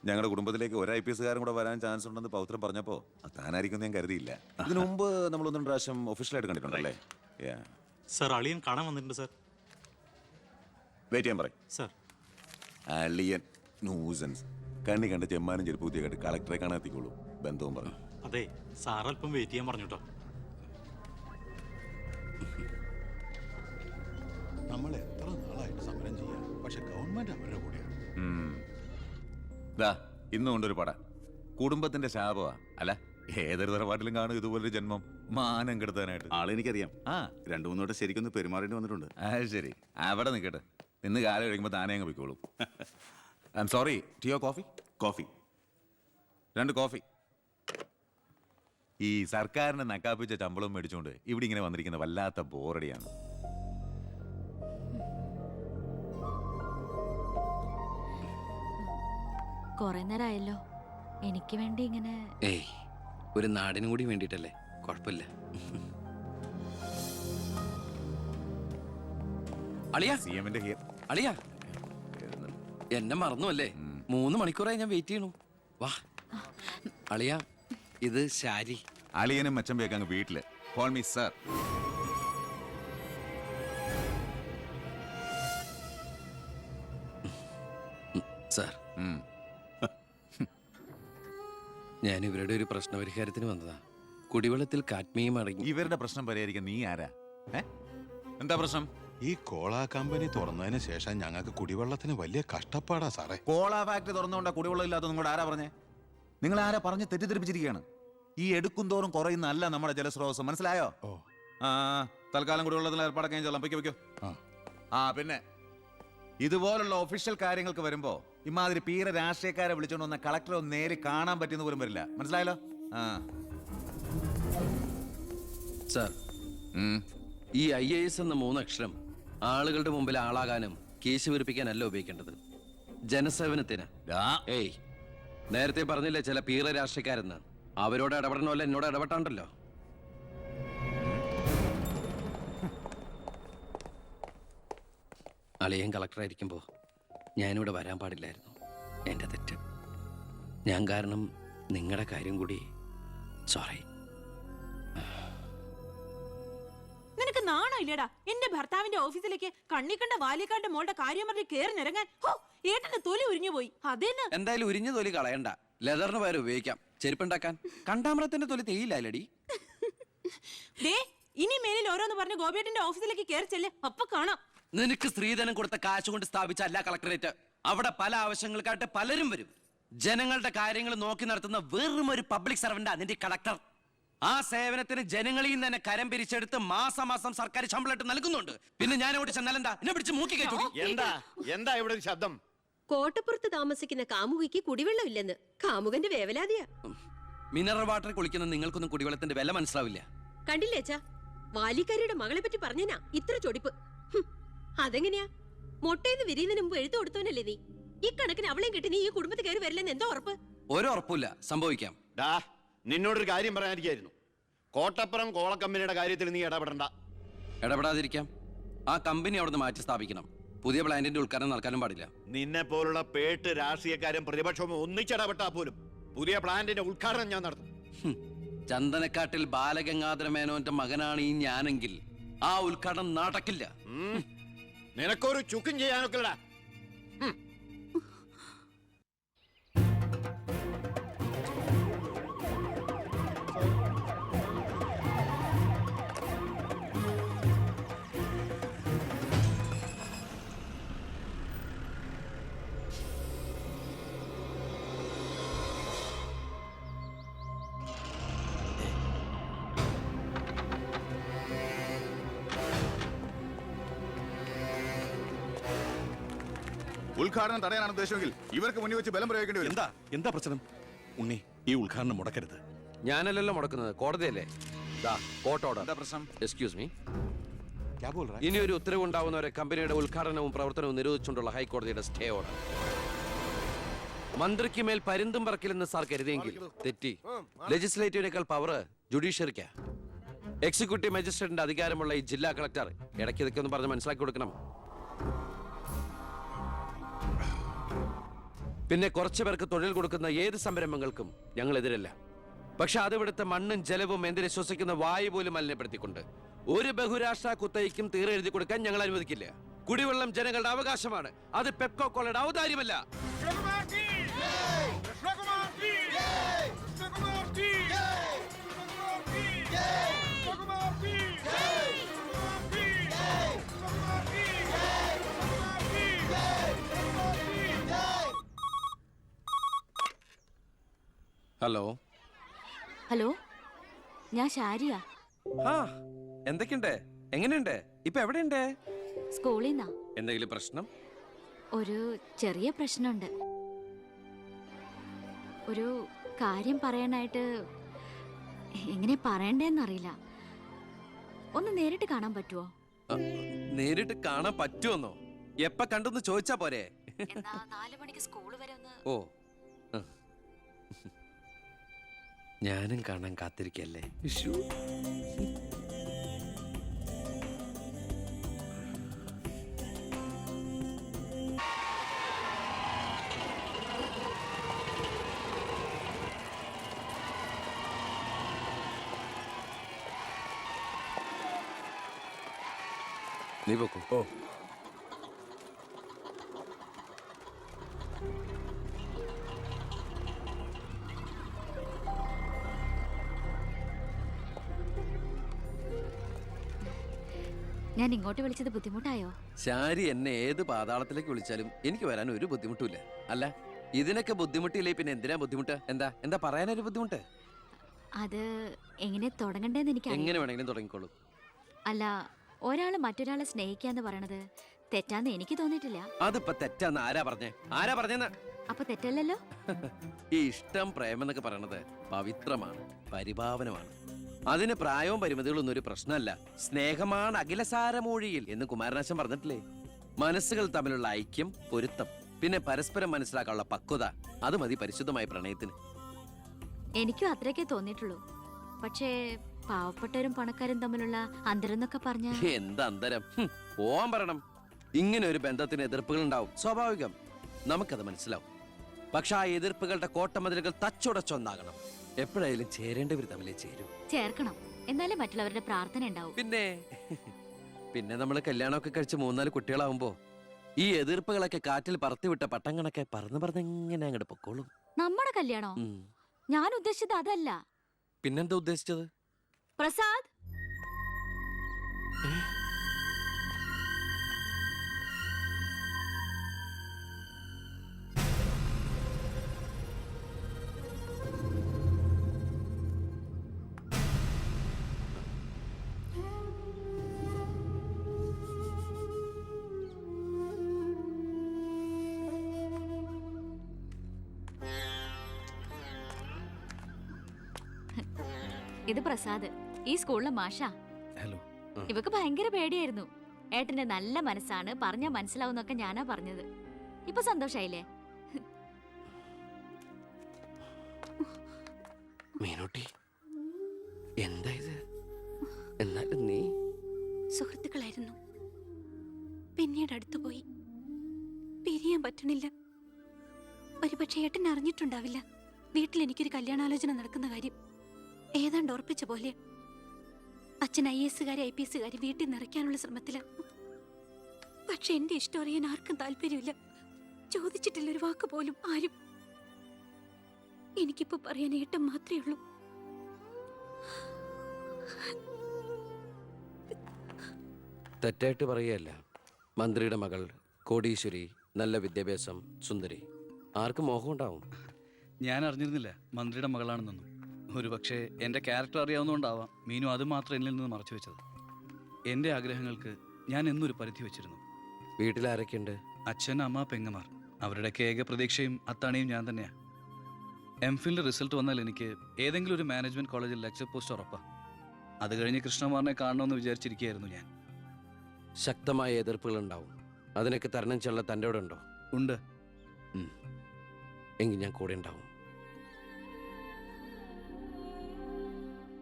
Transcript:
ഞങ്ങളുടെ കുടുംബത്തിലേക്ക് ഒരു IPS കാരൻ കൂടെ വരാൻ ചാൻസ് ഉണ്ടെന്ന് പൗത്രം പറഞ്ഞപ്പോ താനായിരിക്കും ഞാൻ കരുതിയില്ല. ഇതിനു മുമ്പ് നമ്മൾ ഒന്നും പ്രാവശ്യം ഒഫീഷ്യലായിട്ട് കണ്ടിട്ടുണ്ടല്ലേ? സർ, അളിയൻ കാണാൻ വന്നിട്ടുണ്ട് സർ. വെയിറ്റ് ചെയ്യാൻ പറയും സർ. അളിയൻ ന്യൂസൻസ് കണ്ണി കണ്ട് ചെമ്മാനും ചെരുപ്പൂത്തിയെ കണ്ട് കളക്ടറെ കാണാൻ എത്തിക്കോളൂ. ബന്ധവും പറഞ്ഞു. അതെ, സാർ അല്പം വെയിറ്റ് ചെയ്യാൻ പറഞ്ഞു കേട്ടോ. നമ്മൾ എത്ര നാളായിട്ട് സമരം ചെയ്യാം, പക്ഷെ ഗവൺമെന്റ് അവരുടെ കൂടെയാണ്. ഇന്നും കൊണ്ടൊരു പട കുടുംബത്തിന്റെ ശാപമാ. അല്ല, ഏതൊരു തറവാട്ടിലും കാണും ഇതുപോലൊരു ജന്മം മാനം കെടുത്താനായിട്ട്. ആളെനിക്കറിയാം. 2-3 വട്ടം ശരിക്കൊന്ന് പെരുമാറേണ്ടി വന്നിട്ടുണ്ട്. ശരി, അവിടെ നിൽക്കട്ടെ. ഇന്ന് കാലം കഴിയുമ്പോൾ താനേ അങ്ങ് പോയിക്കോളൂ. I am sorry. ടീയോ കോഫി? Coffee 2 coffee. ഈ സർക്കാരിന് നക്കാപ്പിച്ച ശമ്പളം മേടിച്ചുകൊണ്ട് ഇവിടെ ഇങ്ങനെ വന്നിരിക്കുന്ന വല്ലാത്ത ബോറടിയാണ്. കൊറേ നേരമായല്ലോ. എനിക്ക് വേണ്ടി ഇങ്ങനെ ഒരു നാടിനും കൂടി വേണ്ടിട്ടല്ലേ? കുഴപ്പമില്ല. അളിയാ, അളിയാ എന്നെ മറന്നു അല്ലേ? 3 മണിക്കൂറായി ഞാൻ വെയിറ്റ് ചെയ്യണു. വാ അളിയാ, ഇത് ശാരി. അളിയനും മച്ചമ്പയൊക്കെ അങ്ങ് വീട്ടില്. Call me sir. സാർ, ഞാൻ ഇവരുടെ ഒരു പ്രശ്നപരിഹാരത്തിന് വന്നതാ. കുടിവെള്ളത്തിൽ കാഡ്മിയം അടങ്ങി. ഇവരുടെ പ്രശ്നം പരിഹരിക്കാൻ നീ ആരാ? എന്താ പ്രശ്നം? ഈ കോള കമ്പനി തുറന്നതിന് ശേഷം ഞങ്ങൾക്ക് കുടിവെള്ളത്തിന് വലിയ കഷ്ടപ്പാടാ സാറേ. കോള ഫാക്ടറി തുറന്നുകൊണ്ടാ കുടിവെള്ളം ഇല്ലാത്ത നിങ്ങളോട് ആരാ പറഞ്ഞേ? നിങ്ങൾ ആരാ പറഞ്ഞ് തെറ്റിദ്ധരിപ്പിച്ചിരിക്കുകയാണ്. ഈ എടുക്കും തോറും കുറയുന്നല്ല നമ്മുടെ ജലസ്രോതസ്. മനസ്സിലായോ? തൽക്കാലം കുടിവെള്ളത്തിൽ ഏർപ്പാടൊക്കെ ചെല്ലാം. പൊയ്ക്കോ. പിന്നെ ഇതുപോലുള്ള ഒഫീഷ്യൽ കാര്യങ്ങൾക്ക് വരുമ്പോ ഇമാതിരി പീര രാഷ്ട്രീയക്കാരെ വിളിച്ചോണ്ട് വന്ന കളക്ടറെ ഒന്ന് നേരി കാണാൻ പറ്റുന്ന പോലും വരില്ല. മനസ്സിലായല്ലോ? സാർ, ഈ IAS എന്ന 3 അക്ഷരം ആളുകളുടെ മുമ്പിൽ ആളാകാനും കേസ് വെറുപ്പിക്കാനല്ല ഉപയോഗിക്കേണ്ടത്, ജനസേവനത്തിന്. നേരത്തെ പറഞ്ഞില്ലേ ചില പീറ രാഷ്ട്രീയക്കാരെന്ന്? അവരോട് ഇടപെടണമല്ല, എന്നോട് ഇടപെട്ടാണ്ടല്ലോ. അളിയൻ കളക്ടറായിരിക്കുമ്പോൾ ഞാനിവിടെ വരാൻ പാടില്ലായിരുന്നു. എൻ്റെ തെറ്റ്. ഞാൻ കാരണം നിങ്ങളുടെ കാര്യം കൂടി. സോറി. നിനക്ക് നാണം ഇല്ലടാ? എന്റെ ഭർത്താവിന്റെ ഓഫീസിലേക്ക് കണ്ണിക്കണ്ട വാലിക്കാരുടെ മോളുടെ കാര്യം പറഞ്ഞ് കേറി നിറങ്ങാൻ. ഏട്ടന്റെ തൊലി ഉരിഞ്ഞു പോയി. അതെന്നെ. എന്തായാലും ഉരിഞ്ഞ തൊലി കളയണ്ട, ലെതറിന് പകരം ഉപയോഗിക്കാം. ചെരുപ്പുണ്ടാക്കാൻ കണ്ടാമറത്തിന്റെ തൊലി തേയില്ലടി. ഇനി മേലിൽ ഓരോന്ന് പറഞ്ഞ് ഗോപിയേട്ടന്റെ ഓഫീസിലേക്ക് കേറി ചെല്ലേ, അപ്പൊ കാണാം. നിനക്ക് സ്ത്രീധനം കൊടുത്ത കാശ് കൊണ്ട് സ്ഥാപിച്ച അല്ല കളക്ടറേറ്റ്. അവിടെ പല ആവശ്യങ്ങൾക്കായിട്ട് പലരും വരും. ജനങ്ങളുടെ കാര്യങ്ങൾ നോക്കി നടത്തുന്ന വെറും ഒരു പബ്ലിക് സർവന്റാ നിന്റെ കളക്ടർ. ആ സേവനത്തിന് ജനങ്ങളിൽ നിന്ന് തന്നെ കരം പിരിച്ചെടുത്ത് മാസം സർക്കാർ ശമ്പളമായിട്ട് നൽകുന്നുണ്ട്. പിന്നെ ഞാൻ അവിടെ ചെന്നാലെന്താ? എന്നെ പിടിച്ച് മൂക്കി കയറ്റി. എന്താ ഇവിടെ ഒരു ശബ്ദം? കോട്ടപ്പുറത്ത് താമസിക്കുന്ന കാമുകിക്ക് കുടിവെള്ളമില്ലെന്ന് കാമുകന്റെ വേവലാതിയാ. മിനറൽ വാട്ടർ കുളിക്കുന്ന നിങ്ങൾക്കൊന്നും കുടിവെള്ളത്തിന്റെ വില മനസ്സിലാവില്ല. കണ്ടില്ലേച്ചാ, വാലിക്കാരിയുടെ മകളെ പറ്റി പറഞ്ഞനാ ഇത്ര ചൊടിപ്പ്. അതെങ്ങനെയാ? മൊട്ടേന്ന് വിരിയുന്നതിന് മുമ്പ് എഴുത്തു കൊടുത്തവനല്ലേ നീ? ഈ കണക്കിന് അവളെയും കിട്ടി നീ ഈ കുടുംബത്തിൽ കയറി വരില്ലെന്ന് എന്തോ ഉറപ്പ്? ഒരു ഉറപ്പില്ല, സംഭവിക്കാം. നിന്നോടൊരു കാര്യം പറയാനിരിക്കായിരുന്നു. കോട്ടപ്പുറം കോള കമ്പനിയുടെ കാര്യത്തിൽ നീ ഇടപെടണ്ട. ഇടപെടാതിരിക്കാം. ആ കമ്പനി അവിടുന്ന് മാറ്റി സ്ഥാപിക്കണം. പുതിയ പ്ലാന്റിന്റെ ഉദ്ഘാടനം നടക്കാനും പാടില്ല. നിന്നെ പോലുള്ള പേട്ട് രാഷ്ട്രീയക്കാരും പ്രതിപക്ഷവും ഒന്നിച്ചിടപെട്ടാ പോലും പുതിയ പ്ലാന്റിന്റെ ഉദ്ഘാടനം ഞാൻ നടത്തും. ചന്ദനക്കാട്ടിൽ ബാലഗംഗാധര മേനോന്റെ മകനാണ് ഈ ഞാനെങ്കിൽ ആ ഉദ്ഘാടനം നടക്കില്ല. നിനക്കൊരു ചുക്കും ചെയ്യാനൊക്കെടാ. ഉദ്ഘാടനം തടയാനാണ് ഉദ്ദേശമെങ്കിൽ ഇവർക്ക് മുന്നിൽ വെച്ച് ബലം പ്രയോഗിക്കേണ്ടി വരും. എന്താ പ്രശ്നം? ഉണ്ണി, ഈ ഉദ്ഘാടനം മുടക്കരുത്. ഞാനല്ലല്ലോ മുടക്കുന്നത്, കോടതിയല്ലേ. പ്രശ്നം? Excuse me. ഇനി ഒരു ഉത്തരവ് ഉണ്ടാവുന്നവരെ കമ്പനിയുടെ ഉദ്ഘാടനവും പ്രവർത്തനവും നിരോധിച്ചുകൊണ്ടുള്ള ഹൈക്കോടതിയുടെ സ്റ്റേ ഓർഡർ. മന്ത്രിക്ക് മേൽ പരുന്തും പറക്കില്ലെന്ന് സാർ കരുതിയെങ്കിൽ തെറ്റി. ലെജിസ്ലേറ്റീവിനേക്കാൾ പവർ ജുഡീഷ്യറിക്കാ. എക്സിക്യൂട്ടീവ് മജിസ്ട്രേറ്റിന്റെ അധികാരമുള്ള ഈ ജില്ലാ കളക്ടർ ഇടയ്ക്ക് ഇതൊക്കെ ഒന്ന് പറഞ്ഞ് മനസ്സിലാക്കി കൊടുക്കണം. പിന്നെ കുറച്ചു പേർക്ക് തൊഴിൽ കൊടുക്കുന്ന ഏത് സംരംഭങ്ങൾക്കും ഞങ്ങൾ എതിരല്ല. പക്ഷെ അത് ഇവിടുത്തെ മണ്ണും ജലവും എന്തിനെ ശ്വസിക്കുന്ന വായു പോലും മലിനപ്പെടുത്തിക്കൊണ്ട് ഒരു ബഹുരാഷ്ട്ര കുത്തകയ്ക്കും തീരെ എഴുതി കൊടുക്കാൻ ഞങ്ങൾ അനുവദിക്കില്ല. കുടിവെള്ളം ജനങ്ങളുടെ അവകാശമാണ്, അത് പെപ്കോ കോളയുടെ ഔദാര്യമല്ല. ഹലോ ഹലോ, ഞാൻ ഷാരിയ. ആ എന്തൊക്കെയുണ്ട്, എങ്ങനെയുണ്ട്, ഇപ്പൊ എവിടെയുണ്ട്? സ്കൂളിൽ നിന്നാ. എന്തെങ്കിലും പ്രശ്നം? ഒരു ചെറിയ പ്രശ്നമുണ്ട്. ഒരു കാര്യം പറയാനായിട്ട് എങ്ങനെ പറയണ്ടേന്നറിയില്ല. ഒന്ന് നേരിട്ട് കാണാൻ പറ്റുമോ? നേരിട്ട് കാണാൻ പറ്റുമെന്നോ? എപ്പ കണ്ടെന്ന് ചോദിച്ചാ പോരെ? എന്നാ 4 മണിക്ക് സ്കൂൾ വരെ ഒന്ന്. ഓ, ഞാനും കാണാൻ കാത്തിരിക്കല്ലേ. നീ പോക്കോ. ഓ, ഞാൻ ഇങ്ങോട്ട് വിളിച്ചത് ബുദ്ധിമുട്ടായോ? ശാരി എന്നെ ഏത് പാതാളത്തിലേക്ക് വിളിച്ചാലും എനിക്ക് വരാൻ ഒരു ബുദ്ധിമുട്ടില്ല. അല്ല, ഇതിനൊക്കെ ബുദ്ധിമുട്ടില്ലേ പിന്നെ എന്തിനാ ബുദ്ധിമുട്ട്? എന്താ എന്താ പറയാനൊരു ബുദ്ധിമുട്ട്? അത് എങ്ങനെ തുടങ്ങണ്ടേന്ന് എനിക്ക് എങ്ങനെ വേണമെങ്കിലും തുടങ്ങിക്കോളൂ. അല്ല, ഒരാള് മറ്റൊരാളെ സ്നേഹിക്കാന്ന് പറയണത് തെറ്റാന്ന് എനിക്ക് തോന്നിയിട്ടില്ല. അതിപ്പോ തെറ്റാന്ന് ആരാ പറഞ്ഞേ? ആരാ പറഞ്ഞെന്ന്? അപ്പൊ തെറ്റല്ലല്ലോ. ഈ ഇഷ്ടം പ്രേമം എന്നൊക്കെ പറയണത് പവിത്രമാണ്, പരിഭാവനമാണ്. അതിന് പ്രായവും പരിമിതികളൊന്നും ഒരു പ്രശ്നമല്ല. സ്നേഹമാണ് അഖിലസാരമൂഴിയിൽ എന്ന് കുമാരനാശൻ പറഞ്ഞിട്ടില്ലേ? മനസ്സുകൾ തമ്മിലുള്ള ഐക്യം, പൊരുത്തം, പിന്നെ പരസ്പരം മനസ്സിലാക്കാനുള്ള പക്വത, അത് മതി പരിശുദ്ധമായ പ്രണയത്തിന്. എനിക്കും അത്രയൊക്കെ തോന്നിയിട്ടുള്ളൂ. പക്ഷേ പാവപ്പെട്ടവരും പണക്കാരും തമ്മിലുള്ള അന്തരം എന്നൊക്കെ പറഞ്ഞ എന്താ അന്തരം? പോവാൻ പറയണം. ഇങ്ങനെ ഒരു ബന്ധത്തിന് എതിർപ്പുകൾ ഉണ്ടാവും, സ്വാഭാവികം, നമുക്കത് മനസ്സിലാവും. പക്ഷെ ആ എതിർപ്പുകളുടെ കോട്ടമതിലുകൾ തച്ചുടച്ചൊന്നാകണം. എപ്പോഴായാലും ചേരേണ്ടവർ തമ്മിലേ ചേരൂ. ചേർക്കണം, എന്നാലേ മറ്റുള്ളവരുടെ പ്രാർത്ഥന ഉണ്ടാവും. പിന്നെ നമ്മൾ കല്യാണമൊക്കെ കഴിച്ച് 3-4 കുട്ടികളാവുമ്പോ ഈ എതിർപ്പുകളൊക്കെ കാറ്റിൽ പറത്തിവിട്ട പട്ടം കണക്കെ പറന്ന് എങ്ങനെ അങ്ങോട്ട് പൊക്കോളും. നമ്മുടെ കല്യാണോ? ഞാൻ ഉദ്ദേശിച്ചത് അതല്ല. പിന്നെന്താ ഉദ്ദേശിച്ചത്? പ്രസാദ്, ഇത് പ്രസാദ്, ഈ സ്കൂളിലെ മാഷ. ഹലോ. ഇവക്ക് ഭയങ്കര പേടിയായിരുന്നു. ഏട്ടന്റെ നല്ല മനസ്സാണ്, പറഞ്ഞാ മനസ്സിലാവുന്നൊക്കെ ഞാനാ പറഞ്ഞത്. ഇപ്പൊ സന്തോഷായില്ലേ? മീനൂട്ടി, എന്താ ഇത്? എന്നാലും നീ സുഹൃത്തുക്കളായിരുന്നു, പിന്നീട് അടുത്തുപോയി. പിരിയാൻ പറ്റണില്ല. ഒരുപക്ഷെ ഏട്ടൻ അറിഞ്ഞിട്ടുണ്ടാവില്ല വീട്ടിൽ എനിക്കൊരു കല്യാണാലോചന നടക്കുന്ന കാര്യം. ഏതാണ്ട് ഉറപ്പിച്ച പോലെ അച്ഛൻ IAS IPS വീട്ടിൽ നിറയ്ക്കാനുള്ള ശ്രമത്തില. പക്ഷെ എന്റെ ഇഷ്ടം അറിയാൻ ആർക്കും താല്പര്യമില്ല. ചോദിച്ചിട്ടില്ല ഒരു വാക്ക് പോലും ആരും. എനിക്കിപ്പോ പറയാൻ ഏട്ടൻ മാത്രമേ ഉള്ളൂ. തെറ്റായിട്ട് പറയുകയല്ല. മന്ത്രിയുടെ മകൾ, കോടീശ്വരി, നല്ല വിദ്യാഭ്യാസം, സുന്ദരി, ആർക്കും മോഹം ഉണ്ടാവും. ഞാൻ അറിഞ്ഞിരുന്നില്ല മന്ത്രിയുടെ മകളാണെന്നൊന്നും. ഒരു പക്ഷേ എൻ്റെ ക്യാരക്ടർ അറിയാവുന്നതുകൊണ്ടാവാം മീനു അത് മാത്രം എന്നിൽ നിന്ന് മറച്ചു വെച്ചത്. എൻ്റെ ആഗ്രഹങ്ങൾക്ക് ഞാൻ എന്നൊരു പരിധി വെച്ചിരുന്നു. വീട്ടിൽ ആരൊക്കെയുണ്ട്? അച്ഛൻ, അമ്മ, പെങ്ങമാർ. അവരുടെയൊക്കെ ഏക പ്രതീക്ഷയും അത്താണിയും ഞാൻ തന്നെയാണ്. MPhilന്റെ റിസൾട്ട് വന്നാൽ എനിക്ക് ഏതെങ്കിലും ഒരു മാനേജ്മെന്റ് കോളേജിൽ ലെക്ചർ പോസ്റ്റ് ഉറപ്പാ. അത് കഴിഞ്ഞ് കൃഷ്ണകുമാറിനെ കാണണമെന്ന് വിചാരിച്ചിരിക്കുകയായിരുന്നു ഞാൻ. ശക്തമായ എതിർപ്പുകൾ ഉണ്ടാവും, അതിനൊക്കെ തരണം ചെയ്യാനുള്ള തൻ്റെ അവിടെ ഉണ്ടോ? ഉണ്ട്. എങ്കിൽ ഞാൻ കൂടെ ഉണ്ടാവും.